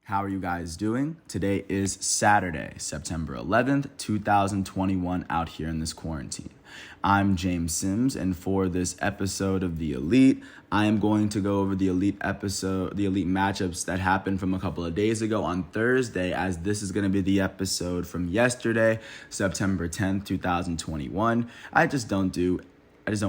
How are you guys doing? Today is Saturday, September 11th, 2021, out here in this quarantine. I'm James Sims, and for this episode of The Elite, I am going to go over the Elite matchups that happened from a couple of days ago on Thursday, as this is going to be the episode from yesterday, September 10th, 2021. I just don't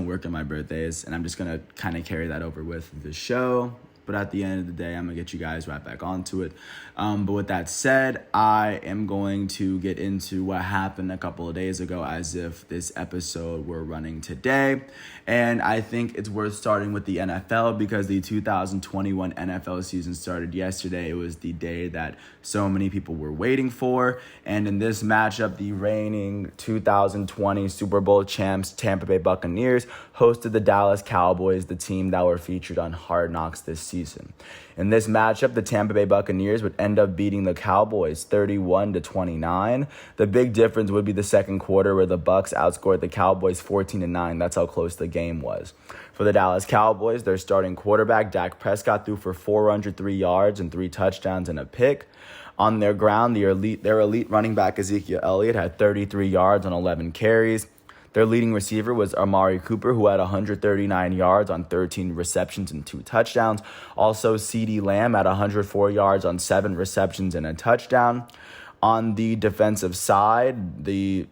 work on my birthdays, and I'm just going to kind of carry that over with the show. But at the end of the day, I'm going to get you guys right back onto it. But with that said, I am going to get into what happened a couple of days ago as if this episode were running today. And I think it's worth starting with the NFL because the 2021 NFL season started yesterday. It was the day that so many people were waiting for. And in this matchup, the reigning 2020 Super Bowl champs Tampa Bay Buccaneers hosted the Dallas Cowboys, the team that were featured on Hard Knocks this season. In this matchup, the Tampa Bay Buccaneers would end up beating the Cowboys 31-29. The big difference would be the second quarter where the Bucs outscored the Cowboys 14-9. That's how close the game was. For the Dallas Cowboys, their starting quarterback, Dak Prescott, threw for 403 yards and 3 touchdowns and a pick. On their ground, their elite running back, Ezekiel Elliott, had 33 yards on 11 carries. Their leading receiver was Amari Cooper, who had 139 yards on 13 receptions and 2 touchdowns. Also, CeeDee Lamb had 104 yards on 7 receptions and a touchdown. On the defensive side, their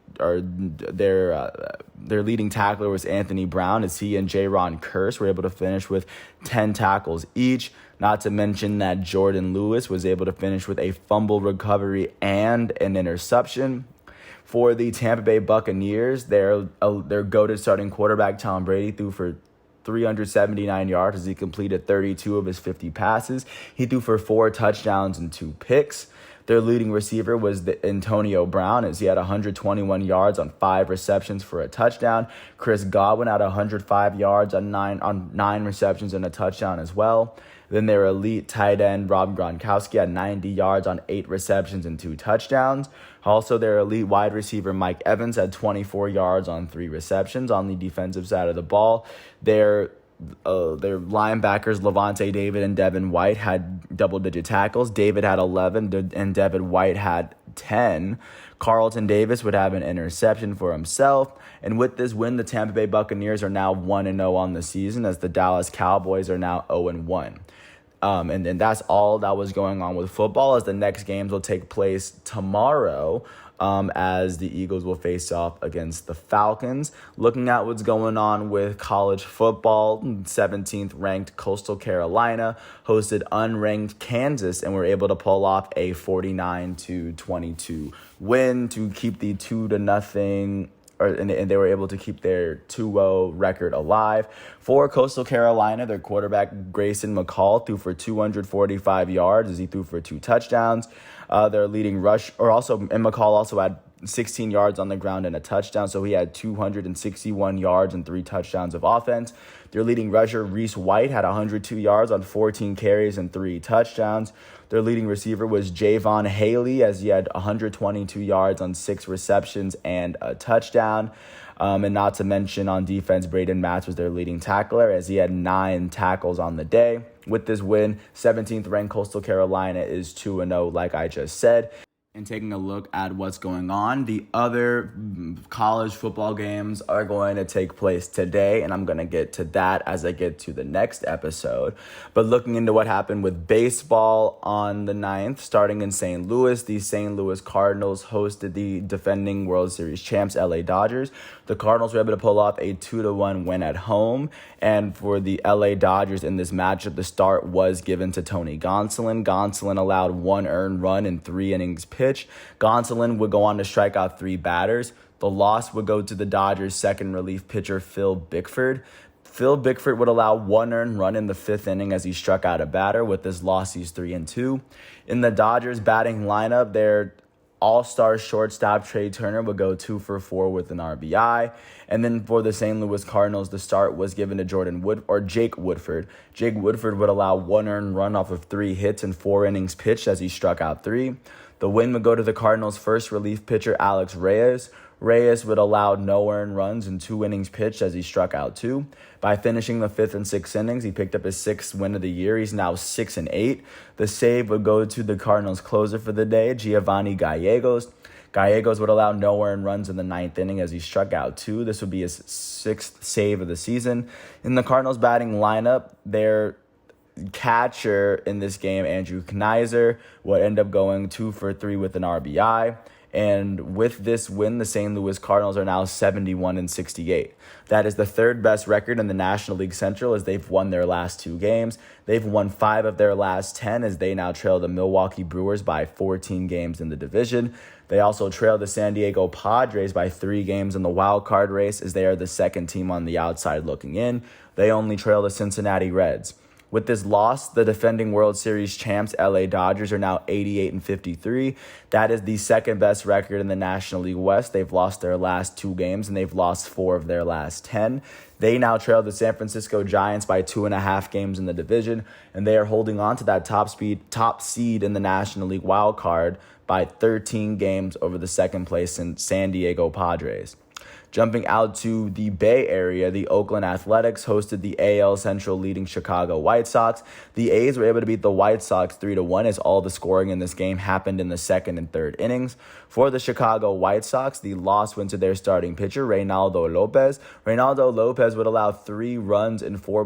leading tackler was Anthony Brown, as he and Jaron Kearse were able to finish with 10 tackles each. Not to mention that Jordan Lewis was able to finish with a fumble recovery and an interception. For the Tampa Bay Buccaneers, their goated starting quarterback, Tom Brady, threw for 379 yards as he completed 32 of his 50 passes. He threw for 4 touchdowns and 2 picks. Their leading receiver was Antonio Brown, as he had 121 yards on 5 receptions for a touchdown. Chris Godwin had 105 yards on 9 receptions and a touchdown as well. Then their elite tight end, Rob Gronkowski, had 90 yards on 8 receptions and 2 touchdowns. Also, their elite wide receiver, Mike Evans, had 24 yards on 3 receptions. On the defensive side of the ball, their linebackers, Levante David and Devin White, had double-digit tackles. David had 11 and Devin White had 10. Carlton Davis would have an interception for himself. And with this win, the Tampa Bay Buccaneers are now 1-0 on the season, as the Dallas Cowboys are now 0-1. And that's all that was going on with football, as the next games will take place tomorrow, as the Eagles will face off against the Falcons. Looking at what's going on with college football, 17th ranked Coastal Carolina hosted unranked Kansas and were able to pull off a 49-22 win to keep the 2-0. And they were able to keep their 2-0 record alive. For Coastal Carolina, their quarterback, Grayson McCall, threw for 245 yards as he threw for 2 touchdowns. Their leading McCall also had 16 yards on the ground and a touchdown, so he had 261 yards and 3 touchdowns of offense. Their leading rusher, Reese White, had 102 yards on 14 carries and 3 touchdowns. Their leading receiver was Javon Haley, as he had 122 yards on 6 receptions and a touchdown. And not to mention, on defense, Braden Matz was their leading tackler, as he had 9 tackles on the day. With this win, 17th ranked Coastal Carolina is 2-0, like I just said. And taking a look at what's going on, the other college football games are going to take place today, and I'm going to get to that as I get to the next episode. But looking into what happened with baseball on the 9th, starting in St. Louis, the St. Louis Cardinals hosted the defending World Series champs, LA Dodgers. The Cardinals were able to pull off a 2-1 win at home, and for the LA Dodgers in this matchup, the start was given to Tony Gonsolin. Gonsolin allowed 1 earned run in 3 innings pitched. Gonsolin would go on to strike out 3 batters. The loss would go to the Dodgers' second relief pitcher, Phil Bickford. Phil Bickford would allow 1 earned run in the 5th inning as he struck out a batter. With this loss, he's 3-2. In the Dodgers' batting lineup, their all-star shortstop Trey Turner would go 2 for 4 with an RBI. And then for the St. Louis Cardinals, the start was given to Jake Woodford. Jake Woodford would allow 1 earned run off of 3 hits and 4 innings pitched as he struck out 3. The win would go to the Cardinals' first relief pitcher, Alex Reyes. Reyes would allow no earned runs in 2 innings pitched as he struck out 2. By finishing the 5th and 6th innings, he picked up his 6th win of the year. He's now 6-8. The save would go to the Cardinals closer for the day, Giovanni Gallegos. Gallegos would allow no earned runs in the 9th inning as he struck out 2. This would be his 6th save of the season. In the Cardinals batting lineup, their catcher in this game, Andrew Kneiser, would end up going 2 for 3 with an RBI. And with this win, the St. Louis Cardinals are now 71-68. That is the 3rd best record in the National League Central as they've won their last 2 games. They've won 5 of their last 10 as they now trail the Milwaukee Brewers by 14 games in the division. They also trail the San Diego Padres by 3 games in the wild card race as they are the 2nd team on the outside looking in. They only trail the Cincinnati Reds. With this loss, the defending World Series champs LA Dodgers are now 88-53. That is the 2nd best record in the National League West. They've lost their last 2 games and they've lost 4 of their last 10. They now trail the San Francisco Giants by 2.5 games in the division, and they are holding on to that top seed in the National League wild card by 13 games over the 2nd place in San Diego Padres. Jumping out to the Bay Area, the Oakland Athletics hosted the AL Central leading Chicago White Sox. The A's were able to beat the White Sox 3-1 as all the scoring in this game happened in the 2nd and 3rd innings. For the Chicago White Sox, the loss went to their starting pitcher, Reynaldo Lopez. Reynaldo Lopez would allow 3 runs in 5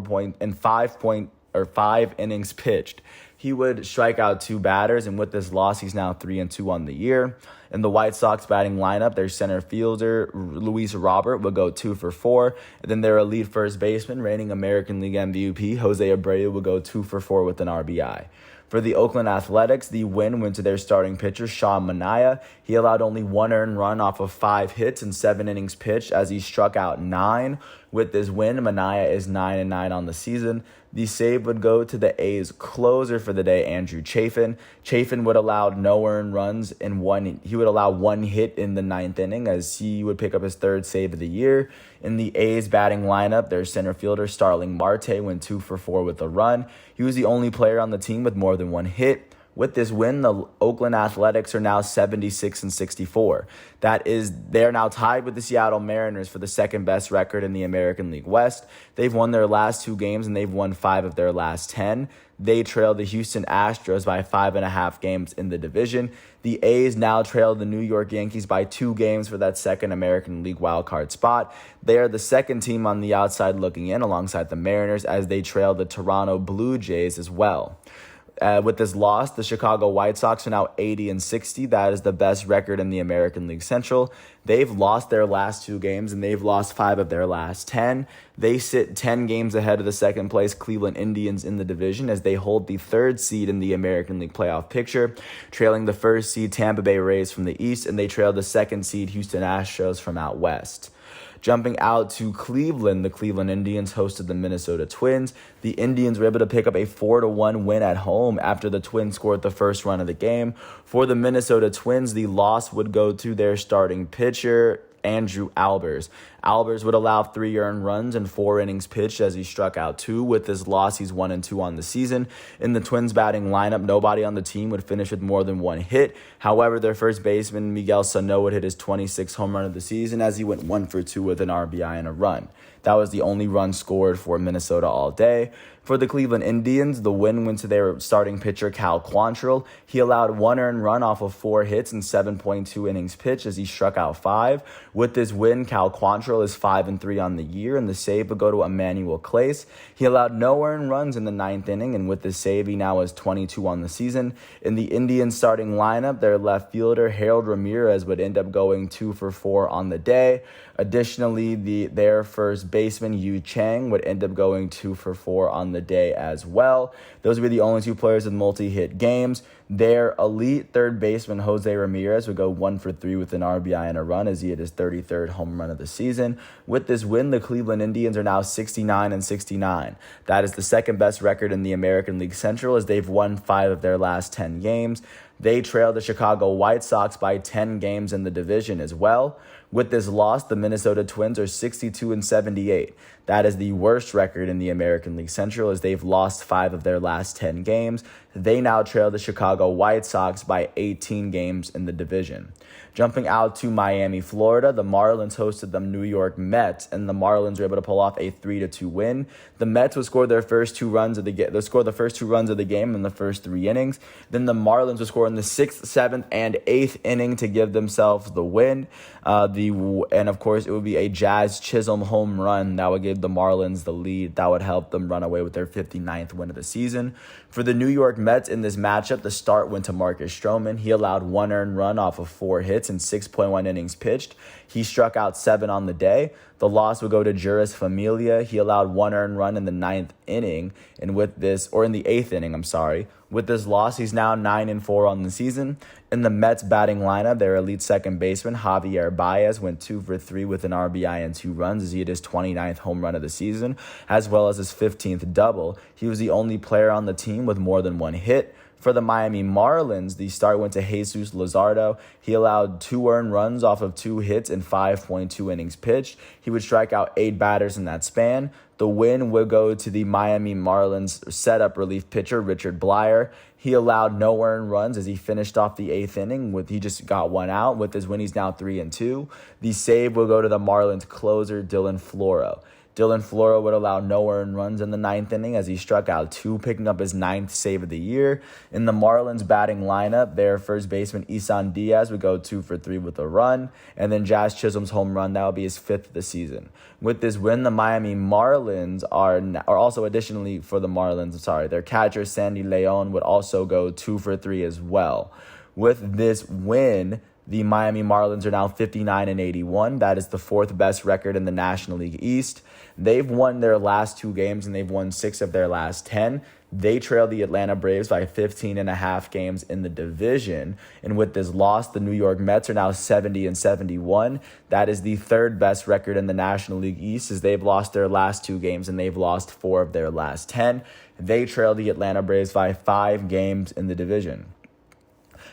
innings pitched. He would strike out 2 batters, and with this loss, he's now 3-2 on the year. In the White Sox batting lineup, their center fielder, Luis Robert, would go 2 for 4. And then their elite first baseman, reigning American League MVP, Jose Abreu, would go 2 for 4 with an RBI. For the Oakland Athletics, the win went to their starting pitcher, Sean Manaea. He allowed only 1 earned run off of 5 hits and 7 innings pitched as he struck out 9. With this win, Manaea is 9-9 on the season. The save would go to the A's closer for the day, Andrew Chafin. Chafin would allow no earned runs he would allow 1 hit in the 9th inning as he would pick up his 3rd save of the year. In the A's batting lineup, their center fielder, Starling Marte, went 2 for 4 with a run. He was the only player on the team with more than 1 hit. With this win, the Oakland Athletics are now 76-64. They're now tied with the Seattle Mariners for the 2nd best record in the American League West. They've won their last 2 games and they've won 5 of their last 10. They trail the Houston Astros by 5.5 games in the division. The A's now trail the New York Yankees by 2 games for that 2nd American League wildcard spot. They are the 2nd team on the outside looking in alongside the Mariners as they trail the Toronto Blue Jays as well. With this loss, the Chicago White Sox are now 80-60. That is the best record in the American League Central. They've lost their last 2 games, and they've lost 5 of their last 10. They sit 10 games ahead of the 2nd place Cleveland Indians in the division as they hold the 3rd seed in the American League playoff picture, trailing the 1st seed Tampa Bay Rays from the East, and they trail the 2nd seed Houston Astros from out West. Jumping out to Cleveland, the Cleveland Indians hosted the Minnesota Twins. The Indians were able to pick up a 4-1 win at home after the Twins scored the first run of the game. For the Minnesota Twins, the loss would go to their starting pitcher, Andrew Albers. Albers would allow 3 earned runs and 4 innings pitched as he struck out 2. With this loss, he's 1-2 on the season. In the Twins batting lineup, nobody on the team would finish with more than 1 hit. However, their first baseman, Miguel Sano, would hit his 26th home run of the season as he went 1 for 2 with an RBI and a run. That was the only run scored for Minnesota all day. For the Cleveland Indians, the win went to their starting pitcher, Cal Quantrill. He allowed 1 earned run off of 4 hits and 7.2 innings pitched as he struck out 5. With this win, Cal Quantrill is 5-3 on the year, and the save would go to Emmanuel Clase. He allowed no earned runs in the 9th inning, and with this save, he now has 22 on the season. In the Indians starting lineup, their left fielder, Harold Ramirez, would end up going 2 for 4 on the day. Additionally, their first baseman, Yu Chang, would end up going 2 for 4 on the day as well. Those would be the only 2 players with multi-hit games. Their elite 3rd baseman, Jose Ramirez, would go 1 for 3 with an RBI and a run as he hit his 33rd home run of the season. With this win, the Cleveland Indians are now 69-69. That is the 2nd best record in the American League Central as they've won 5 of their last 10 games. They trailed the Chicago White Sox by 10 games in the division as well. With this loss, the Minnesota Twins are 62-78. That is the worst record in the American League Central, as they've lost 5 of their last 10 games. They now trail the Chicago White Sox by 18 games in the division. Jumping out to Miami, Florida, the Marlins hosted the New York Mets, and the Marlins were able to pull off a 3-2 win. The Mets would score their first 2 runs of the game. They scored the first 2 runs of the game in the first 3 innings. Then the Marlins would score in the 6th, 7th, and 8th inning to give themselves the win. And of course, it would be a Jazz Chisholm home run that would give the Marlins the lead. That would help them run away with their 59th win of the season. For the New York Mets in this matchup, the start went to Marcus Stroman. He allowed 1 earned run off of 4 hits and 6.1 innings pitched. He struck out 7 on the day. The loss would go to Juris Familia. He allowed 1 earned run in the 9th inning, and in the 8th inning, With this loss, he's now 9-4 on the season. In the Mets batting lineup, their elite second baseman, Javier Baez, went 2 for 3 with an RBI and 2 runs as he hit his 29th home run of the season, as well as his 15th double. He was the only player on the team with more than 1 hit. For the Miami Marlins, the start went to Jesus Luzardo. He allowed 2 earned runs off of 2 hits and 5.2 innings pitched. He would strike out 8 batters in that span. The win would go to the Miami Marlins setup relief pitcher, Richard Bleier. He allowed no earned runs as he finished off the 8th inning. He just got 1 out. With his win, he's now 3-2. The save will go to the Marlins closer, Dylan Floro. Dylan Floro would allow no earned runs in the 9th inning as he struck out 2, picking up his 9th save of the year. In the Marlins batting lineup, their first baseman Isan Diaz would go 2 for 3 with a run, and then Jazz Chisholm's home run, that would be his 5th of the season. With this win, the Miami Marlins are also additionally for the Marlins, their catcher Sandy Leon would also go 2 for 3 as well. With this win, the Miami Marlins are now 59-81. That is the 4th best record in the National League East. They've won their last 2 games, and they've won 6 of their last 10. They trail the Atlanta Braves by 15.5 games in the division. And with this loss, the New York Mets are now 70-71. That is the 3rd best record in the National League East, as they've lost their last 2 games, and they've lost 4 of their last 10. They trail the Atlanta Braves by 5 games in the division.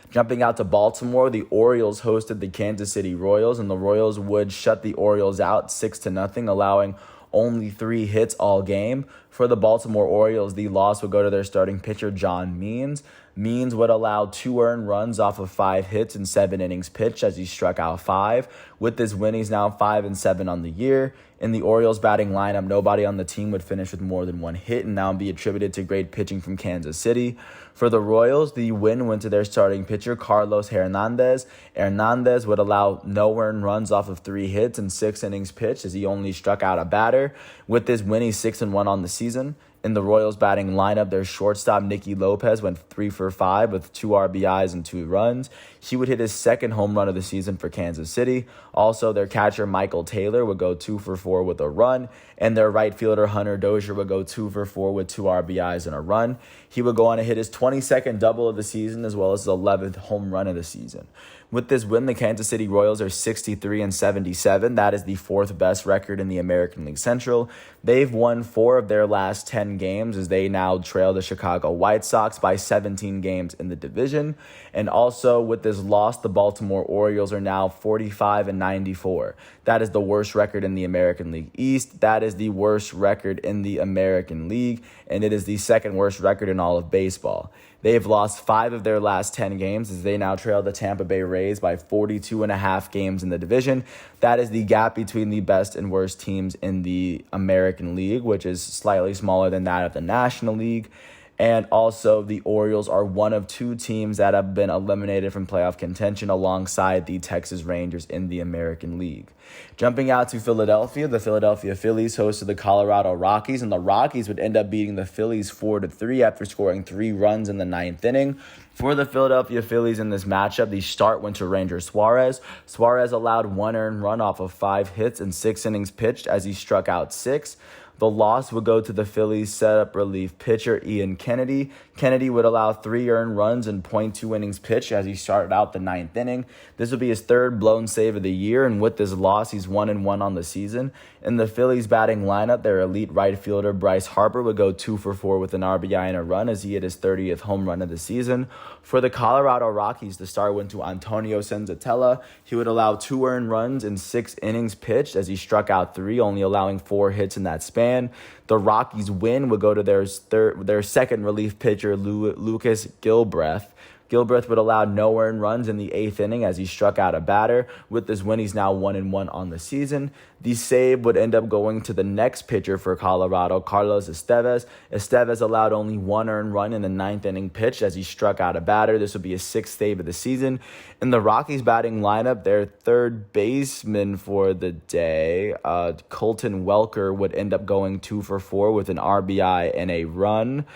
Jumping out to Baltimore, the Orioles hosted the Kansas City Royals, and the Royals would shut the Orioles out 6-0, allowing only 3 hits all game. For the Baltimore Orioles, the loss would go to their starting pitcher, John Means. Means would allow 2 earned runs off of 5 hits and 7 innings pitched as he struck out 5. With this win, he's now 5-7 on the year. In the Orioles batting lineup, nobody on the team would finish with more than 1 hit, and that would be attributed to great pitching from Kansas City. For the Royals, the win went to their starting pitcher, Carlos Hernandez. Hernandez would allow no earned runs off of 3 hits and 6 innings pitched as he only struck out a batter. With this win, he's 6-1 on the season. In the Royals batting lineup, their shortstop, Nicky Lopez, went 3 for 5 with 2 RBIs and 2 runs. He would hit his 2nd home run of the season for Kansas City. Also, their catcher, Michael Taylor, would go 2 for 4 with a run. And their right fielder, Hunter Dozier, would go 2 for 4 with 2 RBIs and a run. He would go on to hit his 22nd double of the season as well as his 11th home run of the season. With this win, the Kansas City Royals are 63-77. That is the 4th best record in the American League Central. They've won 4 of their last 10 games as they now trail the Chicago White Sox by 17 games in the division. And also with this loss, the Baltimore Orioles are now 45-94. That is the worst record in the American League East. That is the worst record in the American League, and it is the 2nd worst record in all of baseball. They have lost 5 of their last 10 games as they now trail the Tampa Bay Rays by 42.5 games in the division. That is the gap between the best and worst teams in the American League, which is slightly smaller than that of the National League. And also, the Orioles are one of 2 teams that have been eliminated from playoff contention alongside the Texas Rangers in the American League. Jumping out to Philadelphia, the Philadelphia Phillies hosted the Colorado Rockies, and the Rockies would end up beating the Phillies 4-3 after scoring 3 runs in the 9th inning. For the Philadelphia Phillies in this matchup, the start went to Ranger Suarez. Suarez allowed 1 earned run off of 5 hits and 6 innings pitched as he struck out 6. The loss would go to the Phillies setup relief pitcher Ian Kennedy. Kennedy would allow 3 earned runs and .2 innings pitched as he started out the 9th inning. This would be his 3rd blown save of the year, and with this loss, he's 1-1 on the season. In the Phillies batting lineup, their elite right fielder Bryce Harper would go 2 for 4 with an RBI and a run as he hit his 30th home run of the season. For the Colorado Rockies, the start went to Antonio Senzatella. He would allow 2 earned runs in 6 innings pitched as he struck out 3, only allowing 4 hits in that span. The Rockies' win would go to their second relief pitcher, Lucas Gilbreth. Gilbreth would allow no earned runs in the 8th inning as he struck out a batter. With this win, he's now 1-1 on the season. The save would end up going to the next pitcher for Colorado, Carlos Estevez. Estevez allowed only 1 earned run in the 9th inning pitch as he struck out a batter. This would be his 6th save of the season. In the Rockies batting lineup, their third baseman for the day, Colton Welker, would end up going 2 for 4 with an RBI and a run.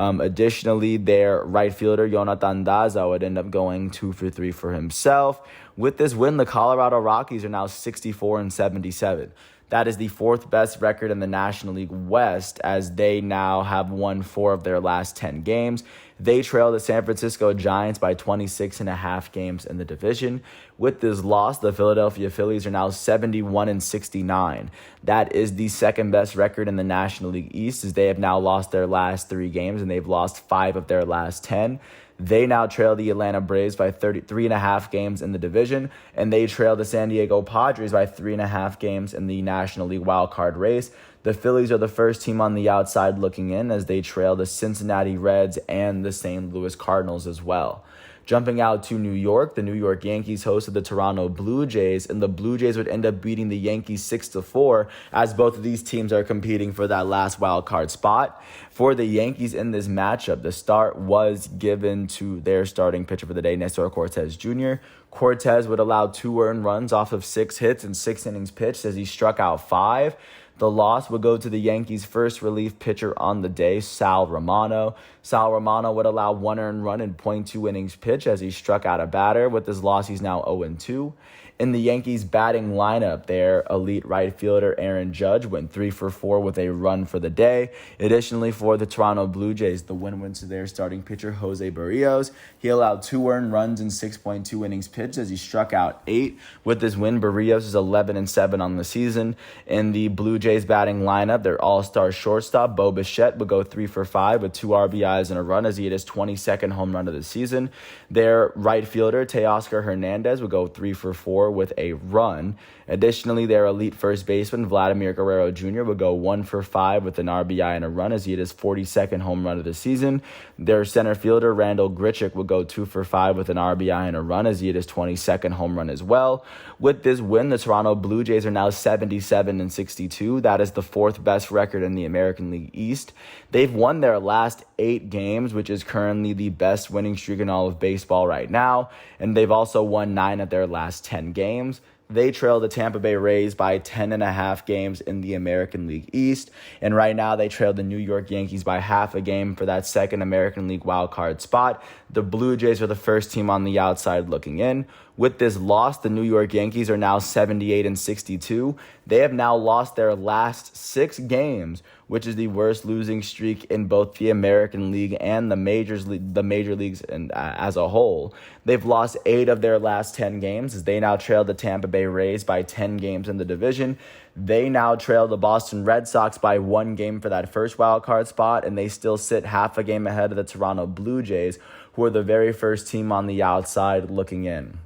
Additionally, their right fielder, Jonathan Daza, would end up going 2 for 3 for himself. With this win, the Colorado Rockies are now 64-77. That is the 4th best record in the National League West, as they now have won 4 of their last 10 games. They trail the San Francisco Giants by 26.5 games in the division. With this loss, the Philadelphia Phillies are now 71-69. That is the 2nd best record in the National League East, as they have now lost their last 3 games, and they've lost 5 of their last 10. They now trail the Atlanta Braves by 33.5 games in the division, and they trail the San Diego Padres by 3.5 games in the National League wildcard race. The Phillies are the first team on the outside looking in, as they trail the Cincinnati Reds and the St. Louis Cardinals as well. Jumping out to New York, the New York Yankees hosted the Toronto Blue Jays, and the Blue Jays would end up beating the Yankees 6-4, as both of these teams are competing for that last wild card spot. For the Yankees in this matchup, the start was given to their starting pitcher for the day, Nestor Cortes Jr. Cortes would allow 2 earned runs off of 6 hits and 6 innings pitched as he struck out 5. The loss would go to the Yankees' first relief pitcher on the day, Sal Romano. Sal Romano would allow 1 earned run in .2 innings pitched as he struck out a batter. With this loss, he's now 0-2. In the Yankees' batting lineup, their elite right fielder, Aaron Judge, went 3 for 4 with a run for the day. Additionally, for the Toronto Blue Jays, the win went to their starting pitcher, Jose Barrios. He allowed 2 earned runs in 6.2 innings pitched as he struck out 8. With this win, Barrios is 11-7 on the season. In the Blue Jays batting lineup, their all-star shortstop, Bo Bichette, would go 3 for 5 with 2 RBIs and a run as he hit his 22nd home run of the season. Their right fielder, Teoscar Hernandez, would go 3 for 4 with a run. Additionally, their elite first baseman, Vladimir Guerrero Jr., would go 1 for 5 with an RBI and a run as he hit his 42nd home run of the season. Their center fielder, Randall Grichuk, would go 2 for 5 with an RBI and a run as he hit his 22nd home run as well. With this win, the Toronto Blue Jays are now 77-62. That is the 4th best record in the American League East. They've won their last 8 games, which is currently the best winning streak in all of baseball right now. And they've also won 9 of their last 10 games. They trail the Tampa Bay Rays by 10.5 games in the American League East. And right now they trail the New York Yankees by half a game for that second American League wildcard spot. The Blue Jays are the first team on the outside looking in. With this loss, the New York Yankees are now 78-62. They have now lost their last 6 games, which is the worst losing streak in both the American League and the major leagues as a whole. They've lost 8 of their last 10 games as they now trail the Tampa Bay Rays by 10 games in the division. They now trail the Boston Red Sox by 1 game for that first wild card spot, and they still sit half a game ahead of the Toronto Blue Jays, who are the very first team on the outside looking in.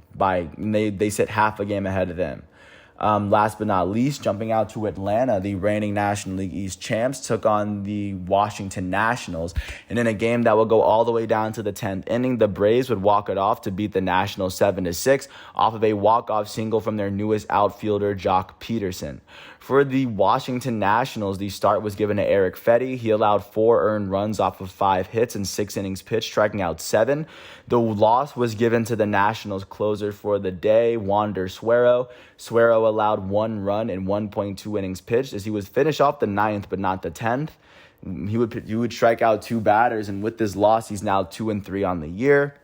They sit half a game ahead of them. Last but not least, jumping out to Atlanta, the reigning National League East champs took on the Washington Nationals. And in a game that would go all the way down to the 10th inning, the Braves would walk it off to beat the Nationals 7-6 off of a walk-off single from their newest outfielder, Jock Peterson. For the Washington Nationals, the start was given to Eric Fetty. He allowed 4 earned runs off of 5 hits and 6 innings pitched, striking out 7. The loss was given to the Nationals closer for the day, Wander Suero. Suero allowed 1 run in 1.2 innings pitched as he was finished off the 9th but not the 10th. He would strike out 2 batters, and with this loss, he's now 2-3 on the year.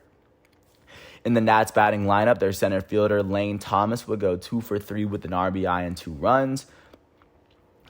In the Nats batting lineup, their center fielder Lane Thomas would go 2 for 3 with an RBI and 2 runs.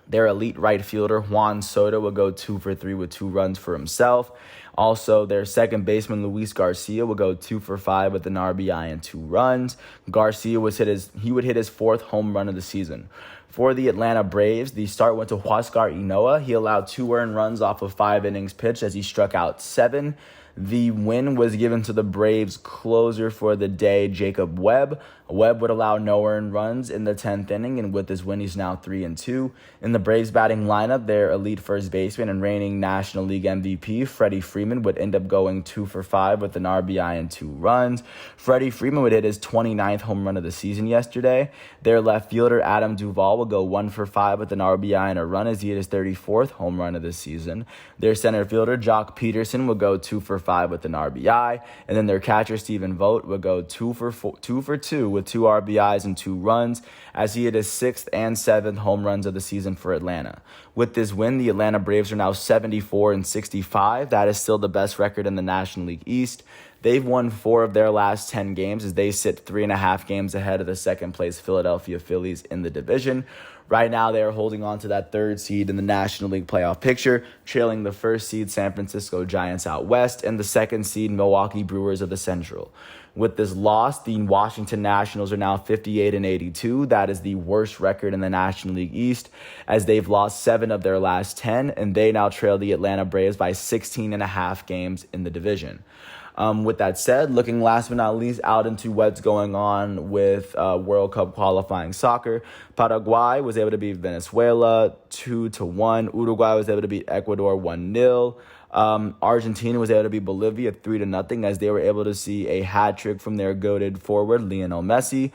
Their elite right fielder, Juan Soto, will go 2 for 3 with 2 runs for himself. Also, their second baseman, Luis Garcia, will go 2 for 5 with an RBI and 2 runs. Garcia would hit his 4th home run of the season. For the Atlanta Braves, the start went to Huascar Ynoa. He allowed 2 earned runs off of 5 innings pitched as he struck out 7. The win was given to the Braves closer for the day, Jacob Webb. Webb would allow no earned runs in the 10th inning, and with his win, he's now 3-2. In the Braves batting lineup, their elite first baseman and reigning National League MVP, Freddie Freeman, would end up going 2 for 5 with an RBI and 2 runs. Freddie Freeman would hit his 29th home run of the season yesterday. Their left fielder, Adam Duvall, will go 1 for 5 with an RBI and a run as he hit his 34th home run of the season. Their center fielder, Jock Peterson, will go 2 for 5 with an RBI. And then their catcher, Stephen Vogt, will go 2 for 2 with 2 RBIs and 2 runs as he hit his 6th and 7th home runs of the season for Atlanta. With this win, the Atlanta Braves are now 74-65. That is still the best record in the National League East. They've won 4 of their last 10 games as they sit 3.5 games ahead of the second-place Philadelphia Phillies in the division. Right now, they are holding on to that 3rd seed in the National League playoff picture, trailing the 1st seed San Francisco Giants out west and the 2nd seed Milwaukee Brewers of the Central. With this loss, the Washington Nationals are now 58-82. That is the worst record in the National League East as they've lost 7 of their last 10, and they now trail the Atlanta Braves by 16.5 games in the division. With that said, looking last but not least out into what's going on with World Cup qualifying soccer, Paraguay was able to beat Venezuela 2-1. Uruguay was able to beat Ecuador 1-0. Argentina was able to beat Bolivia 3-0 as they were able to see a hat trick from their goated forward, Lionel Messi.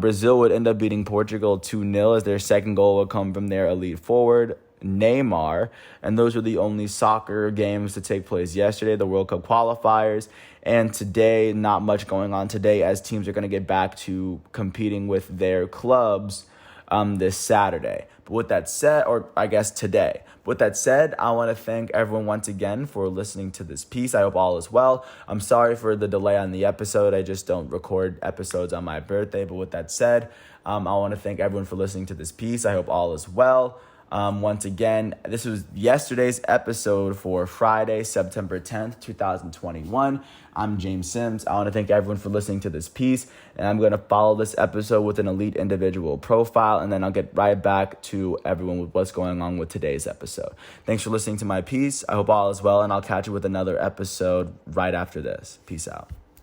Brazil would end up beating Portugal 2-0 as their second goal would come from their elite forward, Neymar. And those were the only soccer games to take place yesterday, the World Cup qualifiers. And today, not much going on today as teams are going to get back to competing with their clubs this Saturday. But with that said, or I guess today. With that said, I want to thank everyone once again for listening to this piece. I hope all is well. I'm sorry for the delay on the episode. I just don't record episodes on my birthday. But with that said, I want to thank everyone for listening to this piece. I hope all is well. Once again, this was yesterday's episode for Friday, September 10th, 2021. I'm James Sims. I want to thank everyone for listening to this piece, and I'm going to follow this episode with an elite individual profile, and then I'll get right back to everyone with what's going on with today's episode. Thanks for listening to my piece. I hope all is well, and I'll catch you with another episode right after this. Peace out.